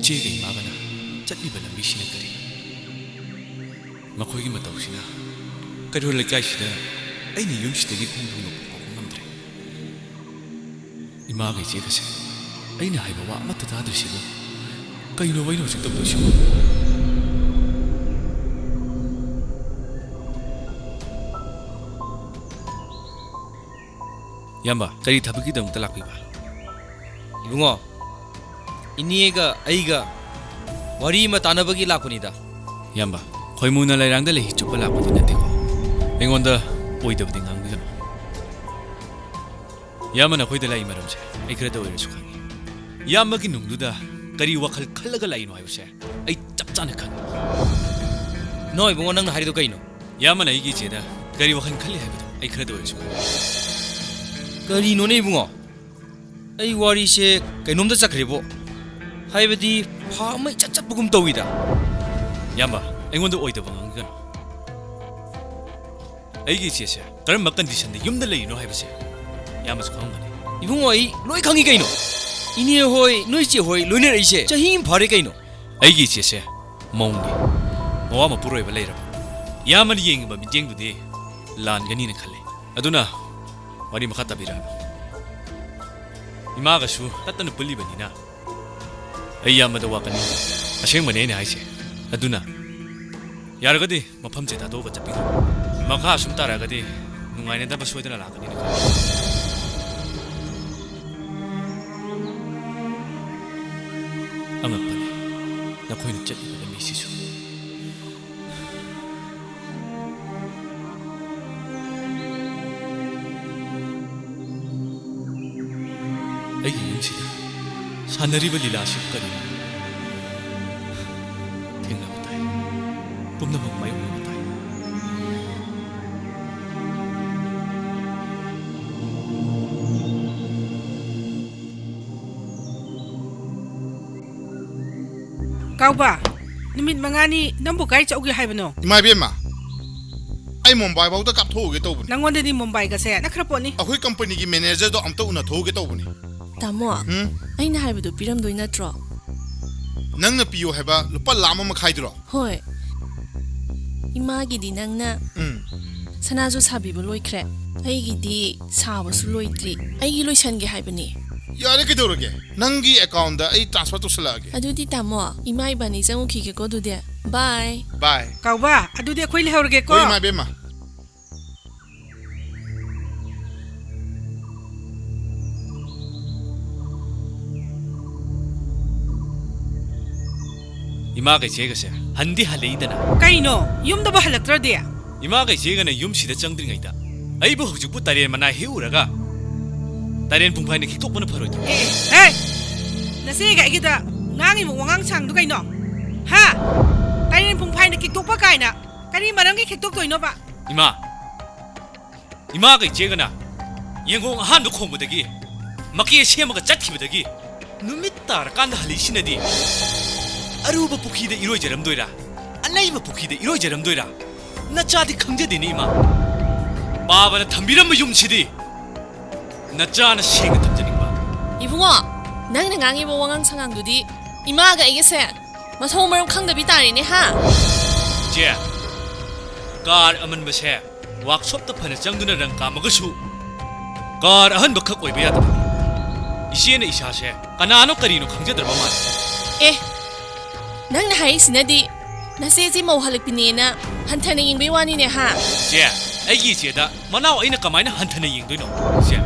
ꯏꯆꯦꯒ ꯏꯃꯥꯒꯅ ꯆꯠꯂꯤꯕ ꯂꯝꯕꯤꯁꯤꯅ ꯀꯔꯤ ꯃꯈꯣꯏꯒꯤ ꯃꯇꯧꯁꯤꯅ ꯀꯩꯔꯣꯜ ꯂꯩꯀꯥꯏꯁꯤꯗ ꯑꯩꯅ ꯌꯨꯝꯁꯤꯗꯒꯤ ꯈꯣꯡꯊꯥꯡꯕ ꯐꯥꯎꯕ ꯉꯝꯗ꯭ꯔꯦ 이마가 이제가세 아이나 하이바 와 아마타 다드시고 까이노 와이노 직접 도시고 얌바 까리 타부기 덤 달락비바 이붕어 이니에가 아이가 와리마 따나버기 라쿠니다 얌바 거이무나 라이랑다 레히 쪽바 라쿠디 나테고 앵원다 오이더부디 낭비가노 야마나 거이다 라이 마름세 아이 그래도 오히려 속하니 야마기 농두다 까리 와칼 칼라가 라이노 하요세 아이 짭짜네 칸 너 이붕어 낭나 하리도 까이노 야마나 이게 제다 까리 와칼 칼리 하이거든 아이 그래도 오히려 속하니 까리노네 이붕어 아이 와리세 까이놈다 짝그리보 하이버디 파마이 짭짭부금 떠위다 얌바 앵원도 오이더부 낭비가노 아이게 제세 그런 막 컨디션데 юм들 라이노 하이버세 야마스 강가네 이붕어 이 로이 강이 까이노 이니에 호이 노이치 호이 로이네 레이세 자힘 바레 까이노 아이게 제세 몽게 모아마 부로이바 레이라바 야마니 잉바 미쟁두디 란가니네 칼레 아두나 와리 마카타비라노 이마가슈 따따는 불리바니나 아이 야마다 와가니 아생마네네 하이세 아두나 야르가디 마팜제 다도가 잡비가 마카 숨 따라가디 누가이네 다바 소이드나 라가니네 angapane na koy nagchatli na misis ko ay yung sila sana riba lilasip ka rin kaya namatay pumnamang mayong namatay Kauba, numit mangani nambu kai chaugi haibano. Imai bema. Ai Mumbai bauta kap thoge tobuni. Nangonde di Mumbai ka se nakraponi. Akhui company gi manager do amta una thoge tobuni. Tamo, aina haibudu piramdoi natro. Nangna piyo haiba lupa lama ma khaidro. Hoi. Imagi di nangna sanajo sabibu loikre. Aigi di sabasu loitri. Aigi loisange haibani. Yare ke doroge. Nangi account da ai transfer to salage. Adudi tamo, imai bani jangu khike ko dude. Bye. Bye. Kauba, adu de khoi le horge ko. Oi imai bema. imaga chegase handi haleidana Kaino, yumda ba halaktra de. imaga chegana yum sida changdringaida aibu hujukpu taren mana heuraga taren pungphai ne khitokpana pharoidro Hey! Nase ga igida ngangi mo wangang chang du kaino. Ha? Kainin pung phai na kiktok pa kaina. Kani marang gi kiktok toino ba. imaga chegana yengong han do khongbudagi makie semaga chatkhibudagi numit tar kanda halisinadi aruba pukhida iroijaramdoira anaiba pukhida iroijaramdoira nachadi khangjadini ima babana thambiramba yumsidi nachana senga thamjaningba 이붕어, nangna ngangi bo wangang sangang dudi. Imaga igese. Masong maram khangdabi tarine ha. je car aman base workshop ta phana changduna rang kamagasu car ahan bakhak oiba yada isena isa se kanano karino khangjadarba mal Eh, nangna hai sinadi. Naseji mo halakpinena. Hantana yingbe wani ne ha. je aigi je da manaw aina kamaina hanthana yingdoino je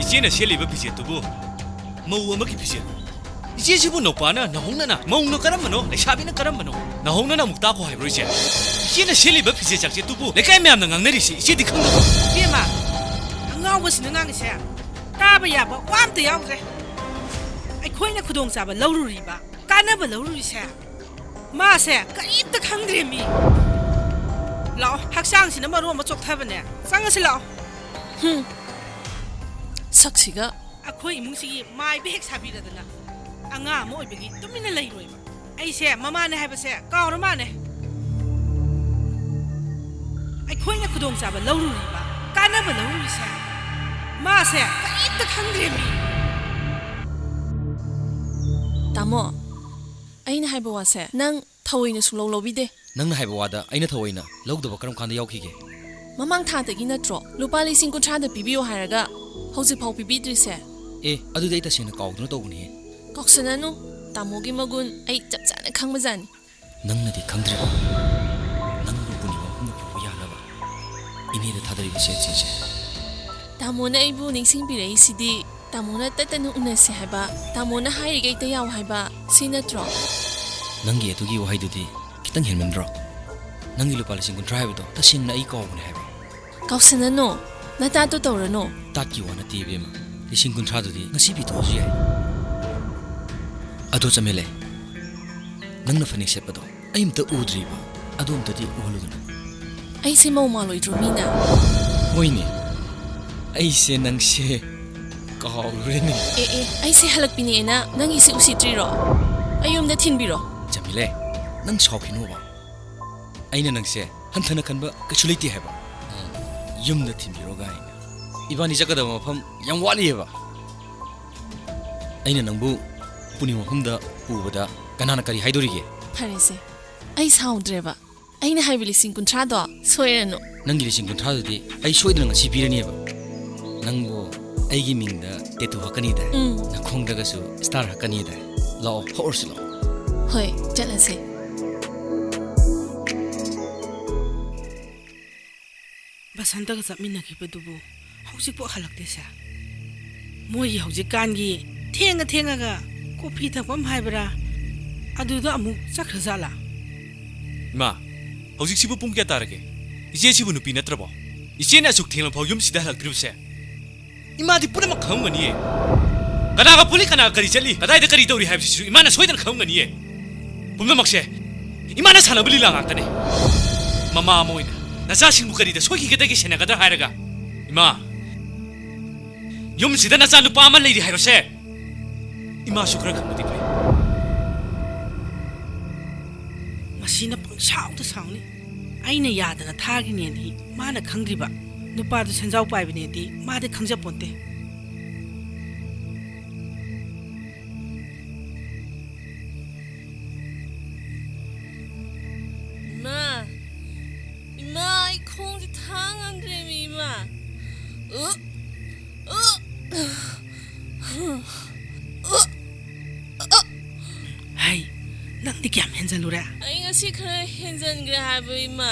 isena seliba bije tubu mau amaki bije ije sibu nopana nahongna maungno karamano leisabina karamano nahongna na mukta ko haibro je isena seliba bije jakje tubu lekai myam na ngangnari si ise di khangdo Bema. Angau ba sina ngang se. Ta ba ya ba wam te yaw se. Ai khoi na khudong sa ba lawruri ba. Kana ba lawruri se. Ma se ka it ta khangdre mi. Lao haksang sina ma ro ma chok tha ba ne. Sang se lao. Saksiga. Akhoi imung si mai be hek sabi da na. Anga mo ibegi tumina lai roi ba. Ai se mama ne hai ba se ka ro ma ne. Ai khoi na khudong sa ba lawruri ba. Kana ba lawruri se. Ma se ka it ta khangdre mi. Tamo, ꯑꯩꯅ ꯍꯥꯏꯕ ꯋꯥꯁꯦ ꯅꯪ ꯊꯑꯣꯏꯅ ꯁꯨꯡꯂꯧ ꯂꯧꯕꯤꯗꯦ ꯅꯪꯅ ꯍꯥꯏꯕ ꯋꯥꯗ ꯑꯩꯅ ꯊꯑꯣꯏꯅ ꯂꯧꯗꯕ ꯀꯔꯝ ꯀꯥꯟꯗ ꯌꯥꯎꯈꯤꯒꯦ ꯃꯃꯥꯡ ꯊꯥꯗꯒꯤ ꯅꯠꯇ꯭ꯔꯣ ꯂꯨꯄꯥ 30,000 ꯄꯤꯕꯤꯌꯣ ꯍꯥꯏꯔꯒ ꯍꯧꯖꯤꯛꯐꯥꯎ ꯄꯤꯕꯤꯗ꯭ꯔꯤꯁꯦ ꯑꯦ ꯑꯗꯨꯗꯤ ꯑꯩ ꯇꯁꯦꯡꯅ ꯀꯥꯎꯗꯨꯅ ꯇꯧꯕꯅꯤꯍꯦ ꯀꯥꯎꯁꯟꯅꯅꯨ ꯇꯥꯃꯣꯒꯤ ꯃꯒꯨꯟ ꯑꯩ ꯆꯞ ꯆꯥꯅ ꯈꯪꯕꯖꯥꯠꯅꯤ ꯅꯪꯅꯗꯤ ꯈꯪꯗ꯭ꯔꯦꯕ ꯅꯪꯕꯨ ꯄꯨꯅꯤꯡꯕ ꯃꯐꯝꯗ ꯄꯨꯕ ꯌꯥꯅꯕ ꯏꯅꯦꯗ ꯊꯥꯗꯔꯤꯕ ꯁꯦꯟꯁꯤꯡꯁꯦ ꯇꯥꯃꯣꯅ ꯑꯩꯕꯨ ꯅꯤꯡꯁꯤꯡꯕꯤꯔꯛꯏꯁꯤꯗꯤ ꯇꯥꯃꯣꯅ ꯇꯠꯇꯅ ꯎꯅꯁꯦ ꯍꯥꯏꯕ ꯇꯥꯃꯣꯅ ꯍꯥꯏꯔꯤꯈꯩꯇ ꯌꯥꯎ ꯍꯥꯏꯕ ꯁꯤ ꯅꯠꯇ꯭ꯔꯣ ꯅꯪꯒꯤ ꯑꯗꯨꯒꯤ ꯋꯥꯍꯩꯗꯨꯗꯤ ꯈꯤꯇꯪ ꯍꯦꯟꯃꯟꯗ꯭ꯔꯣ ꯅꯪꯒꯤ ꯂꯨꯄꯥ 30,000 ꯍꯥꯏꯕꯗꯣ ꯇꯁꯦꯡꯅ ꯑꯩ ꯀꯥꯎꯕꯅꯦ ꯍꯥꯏꯕ ꯀꯥꯎꯁꯟꯅꯅꯨ ꯅꯇꯥꯗꯣ ꯇꯧꯔꯅꯨ ꯇꯥꯠꯀꯤ ꯋꯥ ꯅꯠꯇꯦ ꯏꯕꯦꯝꯃ 30,000ꯗꯨꯗꯤ ꯉꯁꯤ ꯄꯤꯊꯣꯛꯑꯁꯨ ꯌꯥꯏ ꯑꯗꯣ ꯆꯃꯦꯂꯦ ꯅꯪꯅ ꯐꯅꯦꯛ ꯁꯦꯠꯄꯗꯣ ꯑꯩ ꯑꯝꯇ ꯎꯗ꯭ꯔꯤꯕ ꯑꯗꯨ ꯑꯝꯇꯗꯤ ꯎꯍꯜꯂꯨꯗꯅ ꯑꯩꯁꯦ ꯃꯧ ꯃꯥꯜꯂꯣꯏꯗ꯭ꯔꯣ ꯃꯤꯅ ꯍꯣꯏꯅꯦ ꯑꯩꯁꯦ ꯅꯪꯁꯦ ꯀꯥꯎꯔꯨꯔꯦꯅꯦ ꯑꯩꯁꯦ ꯍꯜꯂꯛꯄꯤꯅꯦꯅ ꯅꯪꯒꯤꯁꯦ ꯎꯁꯤꯠꯇ꯭ꯔꯤꯔꯣ ꯑꯩ ꯌꯨꯝꯗ ꯊꯤꯟꯕꯤꯔꯣ ꯆꯃꯦꯂꯦ ꯅꯪ ꯁꯥꯎꯈꯤꯅꯣꯕ ꯑꯩꯅ ꯅꯪꯁꯦ ꯍꯟꯊꯅ ꯈꯟꯕ ꯀꯩꯁꯨ ꯂꯩꯇꯦ ꯍꯥꯏꯕ ꯌꯨꯝꯗ ꯊꯤꯟꯕꯤꯔꯣ ꯒꯥꯏꯅ 이반이 ꯆꯠꯀꯗꯕ ꯃꯐꯝ ꯌꯥꯝ ꯋꯥꯠꯂꯤꯌꯦꯕ ꯑꯩꯅ ꯅꯪꯕꯨ ꯄꯨꯅꯤꯡ ꯃꯐꯝꯗ ꯄꯨꯕꯗ ꯀꯅꯥꯅ ꯀꯔꯤ ꯍꯥꯏꯗꯣꯔꯤꯒꯦ ꯐꯔꯦꯁꯦ ꯑꯩ ꯁꯥꯎꯗ꯭ꯔꯦꯕ ꯑꯩꯅ ꯍꯥꯏꯕ 30,000ꯗꯣ ꯁꯣꯏꯔꯅꯨ ꯅꯪꯒꯤ 30,000ꯗꯨꯗꯤ ꯑꯩ ꯁꯣꯏꯗꯅ ꯉꯁꯤ ꯄꯤꯔꯅꯤꯕ ꯅꯪꯕꯨ ꯑꯩꯒꯤ ꯃꯤꯡꯗ ꯇꯦꯇꯨ ꯍꯛꯀꯅꯤꯗ ꯅꯈꯣꯡꯗꯒꯁꯨ ꯁ꯭ꯇꯥꯔ ꯍꯛꯀꯅꯤꯗ ꯂꯥꯛꯑꯣ ꯍꯧꯔꯁꯤ ꯂꯥꯛꯑꯣ ꯍꯣꯏ ꯆꯠꯂꯁꯦ ꯕꯁꯟꯇꯒ ꯆꯠꯃꯤꯟꯅꯈꯤꯕꯗꯨꯕꯨ ꯍꯧꯖꯤꯛꯐꯥꯎ ꯍꯜꯂꯛꯇꯦꯁꯦ ꯃꯣꯏꯒꯤ ꯍꯧꯖꯤꯛꯀꯥꯟꯒꯤ ꯊꯦꯡꯉꯒ ꯀꯣꯐꯤ ꯊꯛꯐꯝ ꯍꯥꯏꯕ꯭ꯔꯥ ꯑꯗꯨꯗ ꯑꯃꯨꯛ ꯆꯠꯈ꯭ꯔꯖꯥꯠꯂꯥ ꯏꯃꯥ ꯍꯧꯖꯤꯛꯁꯤꯕꯨ ꯄꯨꯡ ꯀꯌꯥ ꯇꯥꯔꯒꯦ ꯏꯆꯦꯁꯤꯕꯨ ꯅꯨꯄꯤ ꯅꯠꯇ꯭ꯔꯕꯣ ꯏꯆꯦꯅ ꯑꯁꯨꯛ ꯊꯦꯡꯂꯐꯥꯎ ꯌꯨꯝꯁꯤꯗ ꯍꯜꯂꯛꯇ꯭ꯔꯤꯕꯁꯦ ꯏꯃꯥꯗꯤ ꯄꯨꯝꯅꯃꯛ ꯈꯪꯉꯝꯒꯅꯤꯌꯦ ꯀꯅꯥꯒ ꯄꯨꯜꯂꯤ ꯀꯅꯥꯒ ꯀꯔꯤ ꯆꯠꯂꯤ ꯀꯗꯥꯏꯗ ꯀꯔꯤ ꯇꯧꯔꯤ ꯍꯥꯏꯕꯁꯤꯁꯨ ꯏꯃꯥꯅ ꯁꯣꯏꯗꯅ ꯈꯪꯉꯝꯒꯅꯤꯌే ꯄꯨꯝꯅꯃꯛꯁꯦ ꯏꯃꯥꯅ ꯁꯥꯟꯅꯕ ꯂꯤꯂꯥ ꯉꯥꯛꯇꯅꯦ ꯃꯃꯥ ꯑꯃ ꯑꯣꯏꯅ ꯅꯆꯥꯁꯤꯡꯕꯨ ꯀꯔꯤꯗ ꯁꯣꯏꯈꯤꯒꯗꯒꯦ ꯁꯦꯟꯅꯒꯗ꯭ꯔꯥ ꯍꯥꯏꯔꯒ 이마 ꯌꯨꯝꯁꯤꯗ ꯅꯆꯥ ꯅꯨꯄꯥ ꯑꯃ ꯂꯩꯔꯤ ꯍꯥꯏꯔꯣꯁꯦ 이마ꯁꯨ ꯈꯔ ꯈꯪꯕꯗꯤ ꯐꯩ ꯃꯁꯤꯅ ꯄꯪꯁꯥꯎꯗ ꯁꯥꯎꯅꯤ ꯑꯩꯅ ꯌꯥꯗꯅ ꯊꯥꯒꯤꯅꯦꯗꯤ ꯃꯥꯅ ꯈꯪꯗ꯭ꯔꯤꯕ ꯅꯨꯄꯥꯗꯨ ꯁꯦꯟꯖꯥꯎ ꯄꯥꯏꯕꯅꯦꯗꯤ ꯃꯥꯗꯤ ꯈꯪꯖꯄꯣꯟꯇꯦ 이마 이 콩지 탕한드레미 이마 하이 넌디 꺄ꯝ 헨젤루래 ꯑꯩ ꯉꯁꯤ ꯈꯔ ꯍꯦꯟꯖꯟꯈ꯭ꯔꯦ ꯍꯥꯏꯕ ꯏꯃꯥ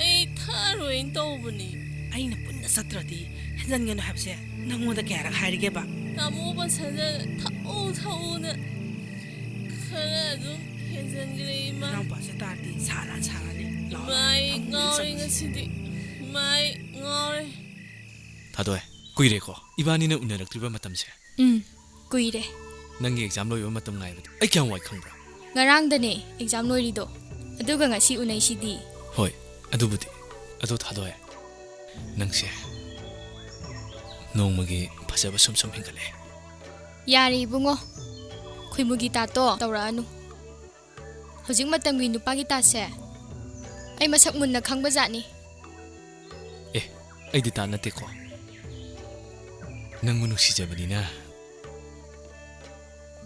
ꯑꯩ ꯊꯛꯑꯔꯣꯏꯅ ꯇꯧꯕꯅꯤ ꯑꯩꯅ ꯄꯨꯟꯅ ꯆꯠꯇ꯭ꯔꯗꯤ ꯍꯦꯟꯖꯟꯒꯅꯨ ꯍꯥꯏꯕꯁꯦ ꯅꯪꯉꯣꯟꯗ ꯀꯌꯥꯔꯛ ꯍꯥꯏꯔꯒꯦꯕ ꯇꯥꯃꯣ ꯕꯁꯟꯇ ꯊꯛꯎꯅ ꯈꯔ ꯑꯗꯨꯝ ꯍꯦꯟꯖꯟꯈ꯭ꯔꯦ 이마 ꯅꯥꯎꯄꯥꯁꯦ ꯇꯥꯔꯗꯤ 사라니 마이 ngori ngasi디 마이 ngori 다도해 꾸이래고 이반이는 우너럭트리바 마tamse 꾸이래 ꯅꯪꯒꯤ ꯑꯦꯛꯖꯥꯝ ꯂꯣꯏꯕ ꯃꯇꯝ ꯉꯥꯏꯕꯗ ꯑꯩ ꯀꯌꯥꯝ ꯋꯥꯏ ꯈꯪꯕ꯭ꯔꯥ ꯉꯔꯥꯡꯗꯅꯦ ꯑꯦꯛꯖꯥꯝ ꯂꯣꯏꯔꯤꯗꯣ ꯑꯗꯨꯒ ꯉꯁꯤ ꯎꯅꯩꯁꯤꯗꯤ ꯍꯣꯏ ꯑꯗꯨꯕꯨꯗꯤ ꯑꯗꯨ ꯊꯥꯗꯣꯛꯑꯦ ꯅꯪꯁꯦ ꯅꯣꯡꯃꯒꯤ ꯐꯖꯕ ꯁꯨꯝ ꯍꯦꯟꯒꯠꯂꯦ ꯌꯥꯔꯦ ꯏꯕꯨꯡꯉꯣ ꯈꯨꯏꯃꯨꯒꯤ ꯇꯥꯠꯇꯣ ꯇꯧꯔꯛꯑꯅꯨ ꯍꯧꯖꯤꯛ ꯃꯇꯝꯒꯤ ꯅꯨꯄꯥꯒꯤ ꯇꯥꯠꯁꯦ ꯑꯩ ꯃꯁꯛ ꯃꯨꯟꯅ ꯈꯪꯕꯖꯥꯠꯅꯤ ꯑꯦ ꯑꯩꯗꯤ ꯇꯥꯠ ꯅꯠꯇꯦꯀꯣ ꯅꯪꯕꯨ ꯅꯨꯡꯁꯤꯖꯕꯅꯤꯅ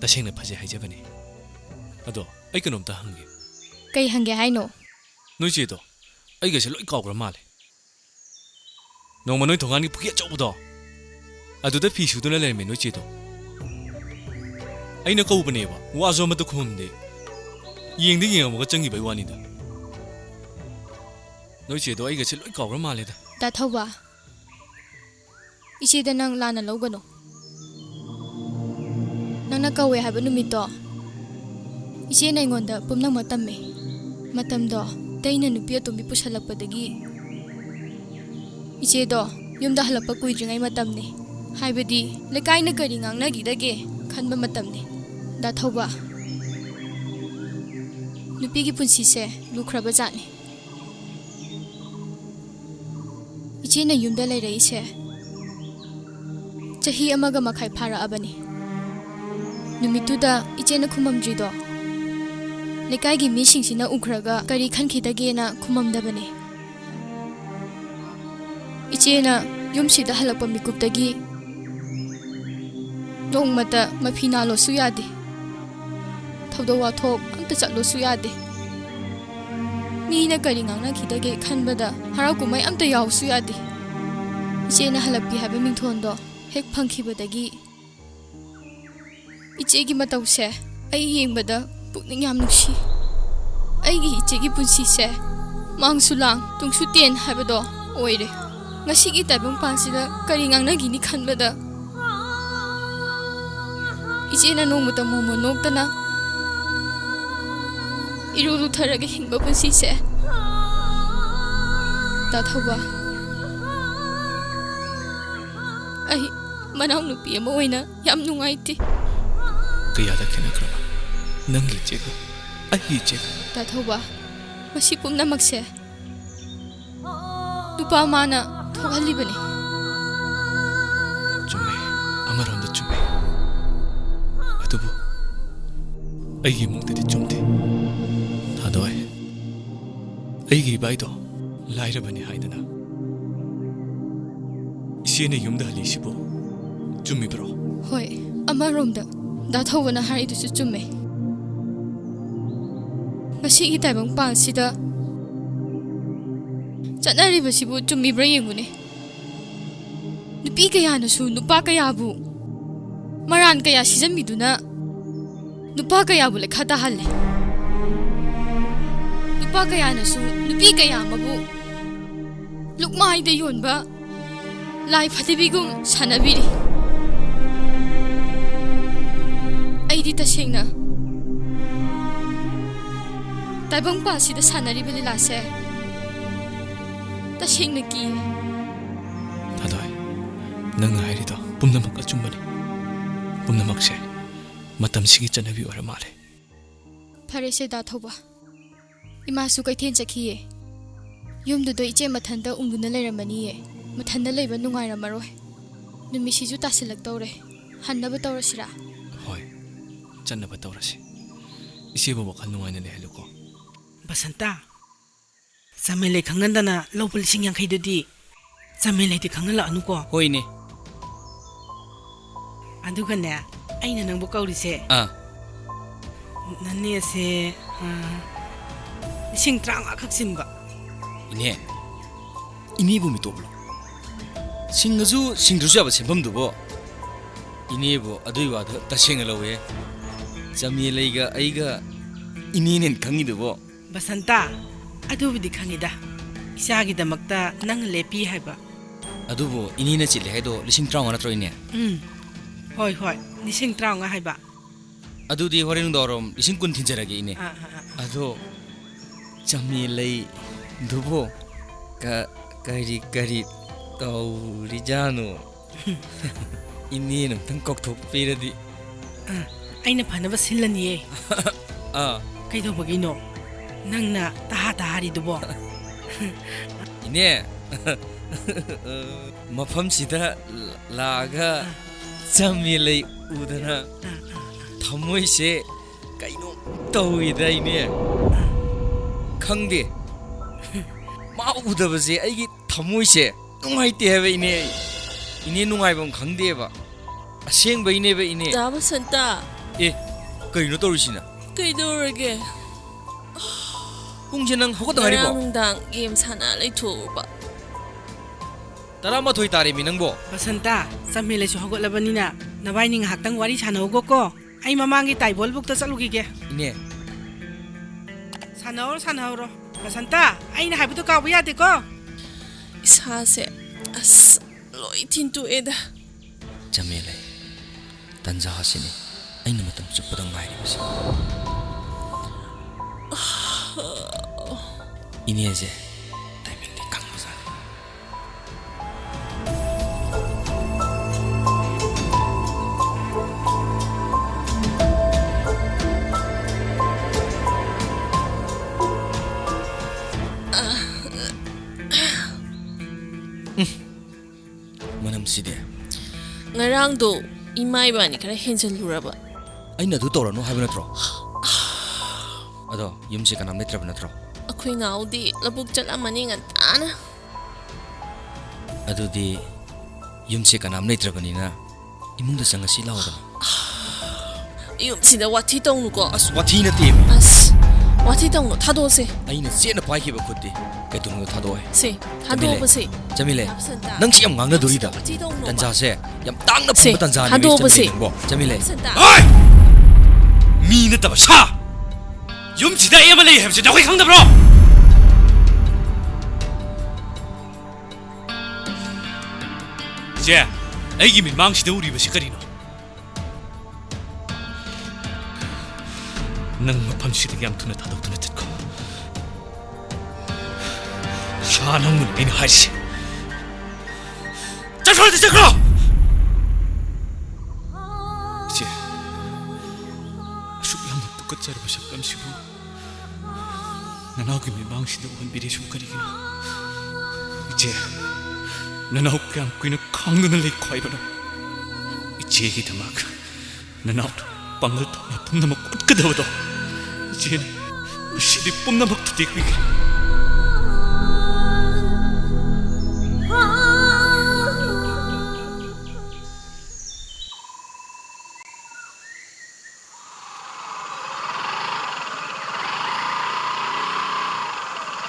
तसेंग फजे हाइजबने अदो आई कनोमता हंगे कई हंगे हाइनो नोइचे तो आई गसे लोइ कावग्रा माले नोंमा नोइ थोगानी फुके चौबदो अदुदा फी सुदुना लेमे नोइचे तो आइना कौबनेबा वाजो मत खुमदे येंदे येंगमगा चंगी बै वानीदा नोइचे तो आई गसे लोइ कावग्रा मालेदा ता थौबा इचेदा नंग लाना लौगनो नंगना कौवे हाइबा नुमितो इचे नैंगोंदा पुमनक मतम्मे मतमदो तैना नुपि अतोंबि पुसलकपदगी इचेदो युमदा हलकपा कुइद्रिङै मतमने हाइबदि लेकाइना करि ngangnagidage खनबा मतमने दा थौबा नुपिगी पुन्सिसे लुख्रबा जाने इचेना युमदा लैरइसे चही अमगा मखाइ फाराअबनी नुमितुदा इचेना खुममद्रिदो लेकाइगी मिसिंगसिना उखरगा करी खनखिदगेना खुममदबने इचेना युमसिदा हलकपा मिकुपदगी नोंगमता मफिनालोसु यादे ꯊꯧꯗꯣꯛ ꯋꯥꯊꯣꯛ ꯑꯝꯇ ꯆꯠꯂꯣꯁꯨ ꯌꯥꯗꯦ ꯃꯤꯅ ꯀꯔꯤ ꯉꯥꯡꯅꯈꯤꯗꯒꯦ ꯈꯟꯕꯗ ꯍꯔꯥꯎ ꯀꯨꯝꯍꯩ ꯑꯝꯇ ꯌꯥꯎꯁꯨ ꯌꯥꯗꯦ ꯏꯆꯦꯅ ꯍꯜꯂꯛꯄꯤ ꯍꯥꯏꯕ ꯃꯤꯡꯊꯣꯟꯗꯣ ꯍꯦꯛ ꯐꯪꯈꯤꯕꯗꯒꯤ ꯏꯆꯦꯒꯤ ꯃꯇꯧꯁꯦ ꯑꯩ ꯌꯦꯡꯕꯗ ꯄꯨꯛꯅꯤꯡ ꯌꯥꯝ ꯅꯨꯡꯁꯤ ꯑꯩꯒꯤ ꯏꯆꯦꯒꯤ ꯄꯨꯟꯁꯤꯁꯦ ꯃꯥꯡꯁꯨ ꯂꯥꯡ ꯇꯨꯡꯁꯨ ꯇꯦꯟ ꯍꯥꯏꯕꯗꯣ ꯑꯣꯏꯔꯦ ꯉꯁꯤꯒꯤ ꯇꯥꯏꯕꯪꯄꯥꯟꯁꯤꯗ ꯀꯔꯤ ꯉꯥꯡꯅꯈꯤꯅꯤ ꯈꯟꯕꯗ 이제는 노무다 모모 녹다나 이루루 타라게 힝바 분시세 다터봐 아이 만나ው 누피 ꯑꯃ ꯑꯣꯏꯅ ꯌꯥꯝ ꯅꯨꯡꯉꯥꯏꯇꯦ ꯀꯌꯥꯗ ꯈꯦꯠꯅꯈ꯭ꯔꯕ ꯅꯪꯒꯤ ꯏꯆꯦꯒ ꯑꯩꯒꯤ ꯏꯆꯦꯒ 다터봐 ꯃꯁꯤ ꯄꯨꯝꯅꯃꯛꯁꯦ 누파 마나 ꯊꯣꯛꯍꯜꯂꯤꯕꯅꯤ ꯆꯨꯝꯃꯦ ꯑꯃꯔꯣꯝꯗ ꯆꯨꯝꯃꯦ ꯑꯗꯨꯕꯨ ꯑꯩꯒꯤ ꯏꯃꯨꯡꯗꯗꯤ ꯆꯨꯝꯗꯦ ꯊꯥꯗꯣꯏ ꯑꯩꯒꯤ ꯏꯕꯥꯏꯗꯣ ꯂꯥꯏꯔꯕꯅꯤ ꯍꯥꯏꯗꯅ 이시에는 ꯌꯨꯝꯗ ꯍꯜꯂꯤꯁꯤꯕꯨ ꯆꯨꯝꯃꯤꯕ꯭ꯔꯣ? ꯍꯣꯏ ꯑꯃꯔꯣꯝꯗ ꯗꯥꯊꯧꯕꯅ ꯍꯥꯏꯔꯤꯗꯨꯁꯨ ꯆꯨꯝꯃꯦ ꯃꯁꯤꯒꯤ ꯇꯥꯏꯕꯪꯄꯥꯟꯁꯤꯗ ꯆꯠꯅꯔꯤꯕꯁꯤꯕꯨ ꯆꯨꯝꯃꯤꯕ꯭ꯔꯥ ꯌꯦꯡꯉꯨꯅꯦ ꯅꯨꯄꯤ ꯀꯌꯥꯅꯁꯨ ꯅꯨꯄꯥ ꯀꯌꯥꯕꯨ ꯃꯔꯥꯟ ꯀꯌꯥ ꯁꯤꯖꯟꯕꯤꯗꯨꯅ ꯅꯨꯄꯥ ꯀꯌꯥꯕꯨ ꯂꯩꯈꯥ ꯇꯥꯍꯜꯂꯦ ꯅꯨꯄꯥ ꯀꯌꯥꯅꯁꯨ ꯅꯨꯄꯤ ꯀꯌꯥ ꯑꯃꯕꯨ ꯂꯨꯛꯃꯥꯏꯗ ꯌꯣꯟꯕ ꯂꯥꯏ ꯐꯠꯇꯕꯤꯒꯨꯝ ꯁꯥꯟꯅꯕꯤꯔꯤ ꯑꯩꯗꯤ ꯇꯁꯦꯡꯅ ꯇꯥꯏꯕꯪꯄꯥꯟꯁꯤꯗ ꯁꯥꯟꯅꯔꯤꯕ ꯂꯤꯂꯥꯁꯦ तसेंगना की थादोय नंग हाइरिदो पुमनमक अचुम्बनी पुमनमकसे मतमसिगी चनबी ओर माले फरेसे दाथोबा इमासु कैथेन चखिए युमदुदो इचे मथंदा उंगुना लेरमनीए मथंदा लेबा नुंगाइरमरोय नुमिसिजु तासिलक तौरे हन्नबा तौरसिरा होय चन्नबा तौरसि इसेबो वखल नुंगाइना लेहलुको Basanta Samele khangandana lopul sing yang khaidudi samele ti khangala anuko होइने adugane aina nangbu kaurise nanne se sing trang akhaksinba इने इनी बुमि तोबलो सिंगजु सिंगदुसु याबा सेंफम दुबो इनेबो अदुइ वाद तसेंग लवे जमीलेगा आइगा इनीनेन खंगी दुबो basanta adubudi khangida isagi damakta nang lepi haiba अदुबो इनीना चिले हाइदो लिसिंग ट्राउंग नत्रो इने hoi hoi nising traunga haiba अदुदि होरेन दौरम लिसिंग कुन थिंजरगे इने अदो जमीलै दुबो करी करी तौरिजानो इने नमतंग कोकथोक पेरदि aina phanaba silaniye kaido bagino nangna taha tahari dubo इने मफम सिदा लागा जमीलै उदना थमोय से कइनो तौइदा इने खंगदे मा उदबसे आइगी थमोय से नुंगाइते हेबे इने नुंगाइबम खंगदेबा असेंग बइनेबे इने दाबा संता ए कइनो तौरिसिना कइदोरगे पुंजे नंग हगत हारिबो नुंदांग गेम साना लेथोबा तरामा थोइ तारे मि नंगबो basanta samele su hogolabanina nabaini ngaktang wari sanaugo ko ai mamangi taibol bukta chalugige इने sanauro basanta aina haibuto kabu yade ko इसासे अस लोई थिंतु एदा जमेलै तंजा हसिने आइन मतम चुपदं माइरिबसे इनेजे टाइमिंग कांगजा मनम सिदे ngarang do imai bani kara henjal luraba aina du torano haibna natro ado yumse kanam netrab natro akhoi ngaudi labuk chalamani ngantana अदुदी युमसे कनाम नेत्रबनिना इमुंग द संगसी लावदना 이음치다 와티 똥누고. ꯑꯁ ꯋꯥꯊꯤ ꯅꯠꯇꯦꯃꯤ 아스 와티 똥누 타도세. ꯑꯩꯅ ꯆꯦꯠꯅ ꯄꯥꯏꯈꯤꯕ ꯈꯨꯠꯇꯤ ꯀꯩꯗꯧꯅꯨꯡꯗ ꯊꯥꯗꯣꯛꯑꯣꯏ 세 타도버세. ꯆꯃꯤꯂꯦ 납선다. ꯅꯪꯁꯤ ꯌꯥꯝ ꯉꯥꯡꯅꯗꯣꯔꯤꯗ 와티 똥누. ꯇꯟꯖꯥꯁꯦ ꯌꯥꯝ ꯇꯥꯡꯅ 세, ꯐꯪꯕ ꯇꯟꯖꯥꯅꯤ ꯊꯥꯗꯣꯛꯑꯣꯕꯁꯦ. ꯅꯪꯕꯣ ꯆꯃꯤꯂꯦ 납선다. ꯑꯣꯏ ꯃꯤ ꯅꯠꯇꯕ ꯁꯥ ꯌꯨꯝꯁꯤꯗ ꯑꯩ ꯑꯃ ꯂꯩ ꯍꯥꯏꯕꯁꯤ ꯅꯈꯣꯏ ꯈꯪꯗꯕ꯭ꯔꯣ ꯏꯆꯦ ꯑꯩꯒꯤ ꯃꯤꯠꯃꯥꯡꯁꯤꯗ ꯎꯔꯤꯕꯁꯤ ꯀꯔꯤꯅꯣ ꯅꯪ ꯃꯐꯝꯁꯤꯗꯒꯤ ꯌꯥꯝ ꯊꯨꯅ ꯊꯥꯗꯣꯛꯇꯨꯅ ꯆꯠꯈꯣ ꯁꯥ ꯅꯪꯕꯨꯅꯤ ꯑꯩꯅ ꯍꯥꯏꯔꯤꯁꯦ ꯆꯠꯈ꯭ꯔꯣ ꯆꯠꯈ꯭ꯔꯣ 이제 ꯑꯁꯨꯛ ꯌꯥꯝꯅ ꯇꯨꯀꯠꯆꯔꯕ ꯁꯛꯇꯝꯁꯤꯕꯨ ꯅꯅꯥꯎꯒꯤ ꯃꯤꯠꯃꯥꯡꯁꯤꯗ ꯎꯍꯟꯕꯤꯔꯤꯁꯨ ꯀꯔꯤꯒꯤꯅꯣ 이제 ꯅꯅꯥꯎ ꯀꯌꯥꯝ ꯀꯨꯏꯅ ꯈꯥꯡꯗꯨꯅ ꯂꯩꯈꯣ ꯍꯥꯏꯕꯅꯣ 이제ꯒꯤꯗꯃꯛ ꯅꯅꯥꯎꯗ ꯄꯥꯡꯒꯜ ꯊꯧꯅꯥ ꯄꯨꯝꯅꯃꯛ ꯎꯠꯀꯗꯕꯗꯣ 이제는 ꯉꯁꯤꯗꯤ ꯄꯨꯝꯅꯃꯛ ꯊꯨꯗꯦꯛꯄꯤꯒꯦ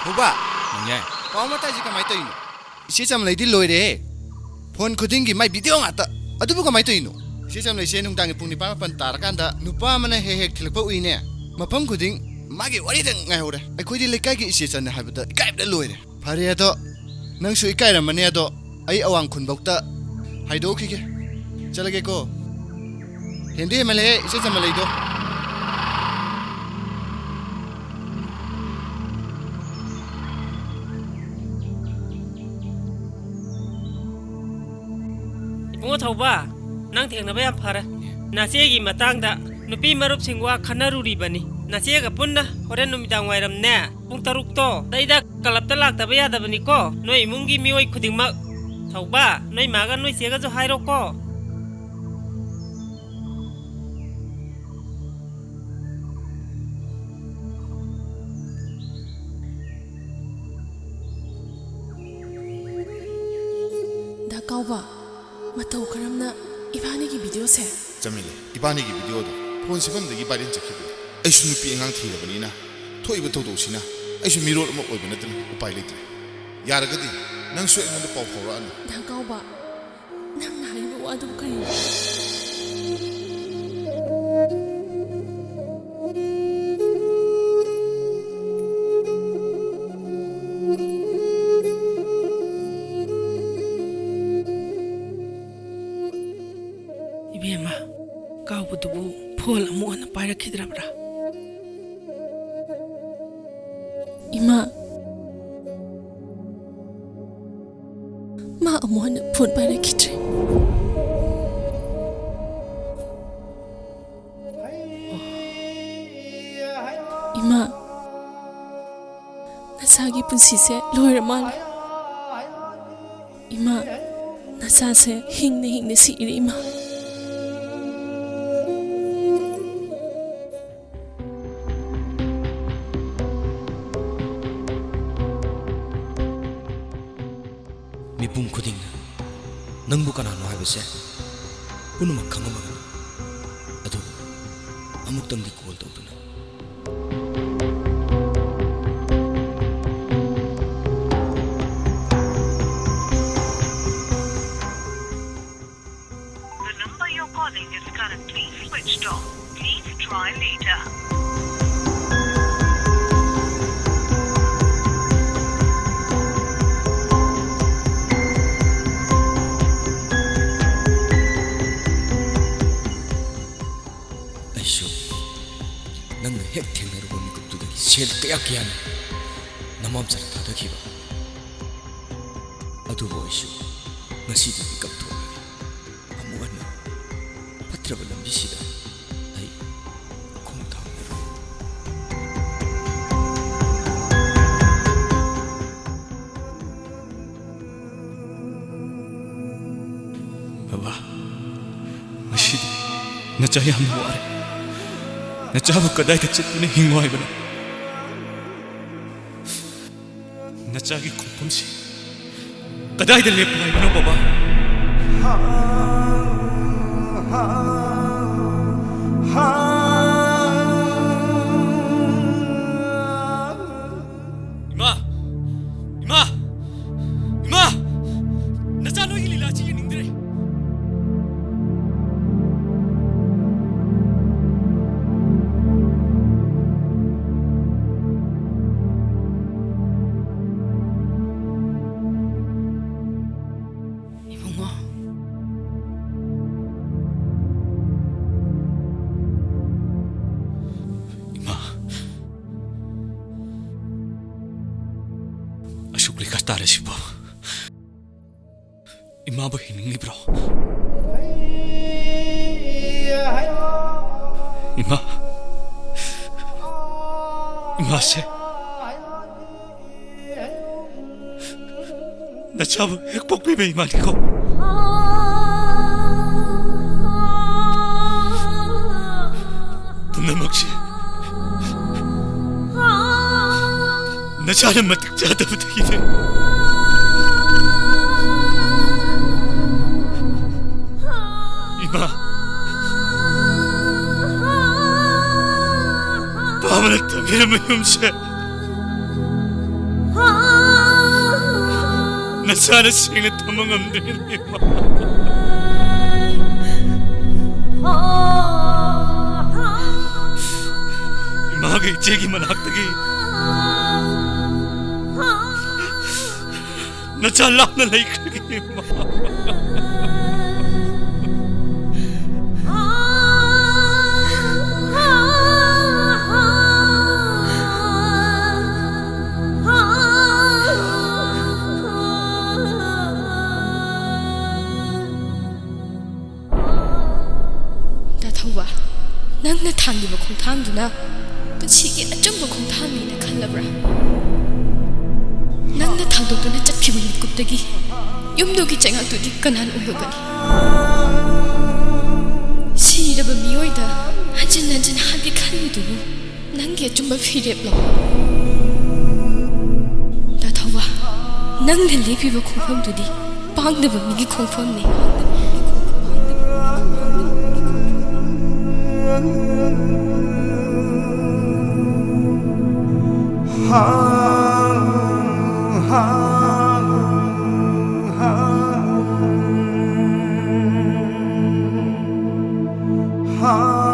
Buba, ꯅꯪꯌꯥꯏ pau mata ji kamai toino. Isi cham lei di loi re. Phone khuding gi mai video ngata. Adu bu kamai toino. Isi cham lei se nung dang pung ni pa pan tar kan da nupa mana he he thilpa ui ne. Mapam khuding magi wari dang ngai hore. Ai khoi di lekai gi isi chan ha ba da kai da loi re. Phare ado nang su ikai ram ne ado ai awang khun bok ta hai do khi ge. Chalage ko. Hindi male isi cham lei do. 이봉어 타오바 낭 ꯊꯦꯡꯅꯕ ꯌꯥꯝ ꯐꯔꯦ ꯅꯆꯦꯒꯤ ꯃꯇꯥꯡꯗ ꯅꯨꯄꯤ ꯃꯔꯨꯞꯁꯤꯡ ꯋꯥ ꯈꯟꯅꯔꯨꯔꯤꯕꯅꯤ ꯅꯆꯦꯒ ꯄꯨꯟꯅ ꯍꯣꯔꯦꯟ ꯅꯨꯃꯤꯗꯥꯡ ꯋꯥꯏꯔꯝꯅꯦ ꯄꯨꯡ 3ꯇꯣ ꯗꯩꯗ ꯀ꯭ꯂꯕꯇ ꯂꯥꯛꯇꯕ ꯌꯥꯗꯕꯅꯤꯀꯣ ꯅꯣꯏ ꯏꯃꯨꯡꯒꯤ ꯃꯤꯑꯣꯏ ꯈꯨꯗꯤꯡꯃꯛ ꯊꯧꯕ ꯅꯣꯏ ꯃꯥꯒ ꯅꯣꯏ ꯆꯦꯒꯁꯨ ꯍꯥꯏꯔꯣꯀꯣ 다까오바 마타오 그럼나 이바니기 비디오세. ꯆꯃꯤꯂꯦ ꯏꯕꯥꯅꯤꯒꯤ ꯚꯤꯗꯤꯑꯣꯗꯣ ꯐꯣꯟ ꯁꯤꯐꯝꯗꯒꯤ ꯚꯥꯏꯔꯦꯜ ꯆꯠꯈꯤꯕꯅꯤ ꯑꯩꯁꯨ ꯅꯨꯄꯤ ꯑꯉꯥꯡ ꯊꯤꯔꯕꯅꯤꯅ ꯊꯣꯛꯏꯕ ꯊꯧꯗꯣꯛꯁꯤꯅ ꯑꯩꯁꯨ ꯃꯤꯔꯣꯜ ꯑꯃ ꯑꯣꯏꯕ ꯅꯠꯇꯅ ꯎꯄꯥꯏ ꯂꯩꯇ꯭ꯔꯦ ꯌꯥꯔꯒꯗꯤ ꯅꯪꯁꯨ ꯑꯩꯉꯣꯟꯗ ꯄꯥꯎ ꯐꯥꯎꯔꯛꯑꯅꯨ 다까오바 낭 나이버 와도 그리. 이비엠아 까오부두부 폴 아무거나 빠이락히드라브라. 이마 마 어머나 폰 빠이락히드래. 이마 나사기 분시세 로이르말. 이마 나사세 힝네 시리 이마. 미품 khudingna nangbu kanano haibase punumak khangamagan adu amuktangdi call tawduna The number you're calling is currently switched off. Please try later. aishu nangna hek thengnaruba mikuptudagi sel kaya kayana namamsar thadakhiba adubo aishu ngasidi mikap thoragi amuana patraba lambisida ai khongthangnaru 바바 ngasidi nacha yamna ware nachabu kadaita chetuna hingwa haibano nachagi khopamsi kadaida lepu haibano baba 따르시보 이마부 힘입니브로 이마세 나 차부 핵복비베 이마니고 분남혹시 나 차는 마뜩 자다부터 이래 이마 밤을 떠미는 음새 나 사는 생을 도망 없는 이마 이마가 이제기만 학득이 나 잘나는 레이크기 이마 ꯅꯪꯅ ꯊꯥꯡꯂꯤꯕ ꯈꯣꯡꯊꯥꯡꯗꯨꯅ ꯄꯨꯟꯁꯤꯒꯤ ꯑꯆꯨꯝꯕ ꯈꯣꯡꯊꯥꯡꯅꯤꯅ ꯈꯜꯂꯕ꯭ꯔꯥ? ꯅꯪꯅ ꯊꯥꯡꯗꯣꯛꯇꯨꯅ ꯆꯠꯈꯤꯕ ꯃꯤꯀꯨꯞꯇꯒꯤ ꯌꯨꯝꯗꯨꯒꯤ ꯆꯩꯉꯥꯛꯇꯨꯗꯤ ꯀꯅꯥꯅ ꯑꯣꯏꯍꯧꯒꯅꯤ? ꯁꯤꯔꯕ ꯃꯤꯑꯣꯏꯗ ꯍꯟꯖꯤꯟ ꯍꯟꯖꯤꯟ ꯍꯥꯠꯀꯦ ꯈꯜꯂꯤꯗꯨꯕꯨ ꯅꯪꯒꯤ ꯑꯆꯨꯝꯕ ꯐꯤꯔꯦꯞꯂꯣ? ꯗꯥꯊꯧꯕ, ꯅꯪꯅ ꯂꯦꯞꯄꯤꯕ ꯈꯣꯡꯐꯝꯗꯨꯗꯤ ꯄꯥꯡꯗꯕ ꯃꯤꯒꯤ ꯈꯣꯡꯐꯝꯅꯤ. ha